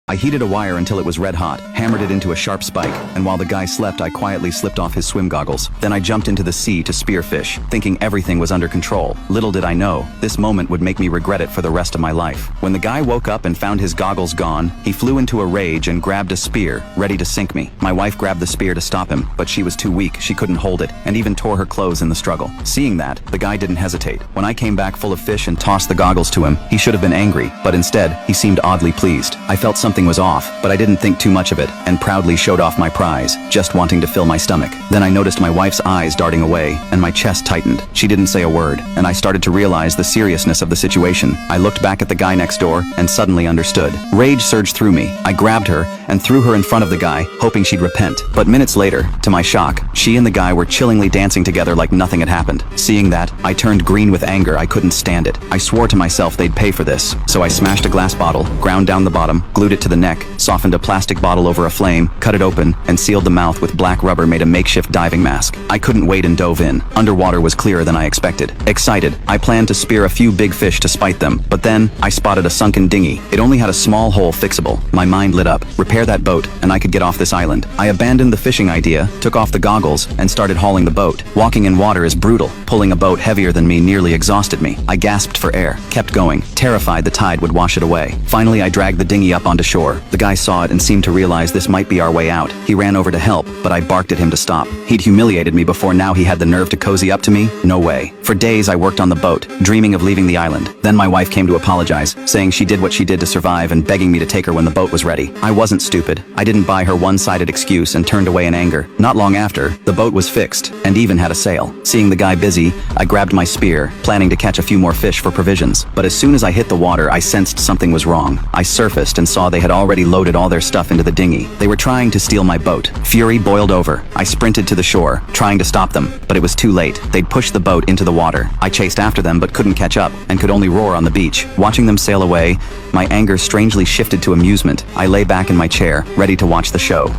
I heated a wire until it was red hot, hammered it into a sharp spike, and while the guy slept I quietly slipped off his swim goggles. Then I jumped into the sea to spear fish, thinking everything was under control. Little did I know, this moment would make me regret it for the rest of my life. When the guy woke up and found his goggles gone, he flew into a rage and grabbed a spear, ready to sink me. My wife grabbed the spear to stop him, but she was too weak, she couldn't hold it, and even tore her clothes in the struggle. Seeing that, the guy didn't hesitate. When I came back full of fish and tossed the goggles to him, he should have been angry, but instead, he seemed oddly pleased. I felt something was off, but I didn't think too much of it, and proudly showed off my prize, just wanting to fill my stomach. Then I noticed my wife's eyes darting away, and my chest tightened. She didn't say a word, and I started to realize the seriousness of the situation. I looked back at the guy next door, and suddenly understood. Rage surged through me. I grabbed her, and threw her in front of the guy, hoping she'd repent. But minutes later, to my shock, she and the guy were chillingly dancing together like nothing had happened. Seeing that, I turned green with anger. I couldn't stand it. I swore to myself they'd pay for this, so I smashed a glass bottle, ground down the bottom, glued it to the neck, softened a plastic bottle over a flame, cut it open, and sealed the mouth with black rubber made a makeshift diving mask. I couldn't wait and dove in. Underwater was clearer than I expected. Excited, I planned to spear a few big fish to spite them, but then I spotted a sunken dinghy. It only had a small hole fixable. My mind lit up. Repair that boat, and I could get off this island. I abandoned the fishing idea, took off the goggles, and started hauling the boat. Walking in water is brutal. Pulling a boat heavier than me nearly exhausted me. I gasped for air, kept going, terrified the tide would wash it away. Finally, I dragged the dinghy up onto shore. The guy saw it and seemed to realize this might be our way out. He ran over to help, but I barked at him to stop. He'd humiliated me before, now he had the nerve to cozy up to me? No way. For days I worked on the boat, dreaming of leaving the island. Then my wife came to apologize, saying she did what she did to survive and begging me to take her when the boat was ready. I wasn't stupid. I didn't buy her one-sided excuse and turned away in anger. Not long after, the boat was fixed, and even had a sail. Seeing the guy busy, I grabbed my spear, planning to catch a few more fish for provisions. But as soon as I hit the water, I sensed something was wrong. I surfaced and saw they had already loaded all their stuff into the dinghy. They were trying to steal my boat. Fury boiled over. I sprinted to the shore, trying to stop them, but it was too late. They'd pushed the boat into the water. I chased after them but couldn't catch up, and could only roar on the beach. Watching them sail away, my anger strangely shifted to amusement. I lay back in my chair, ready to watch the show.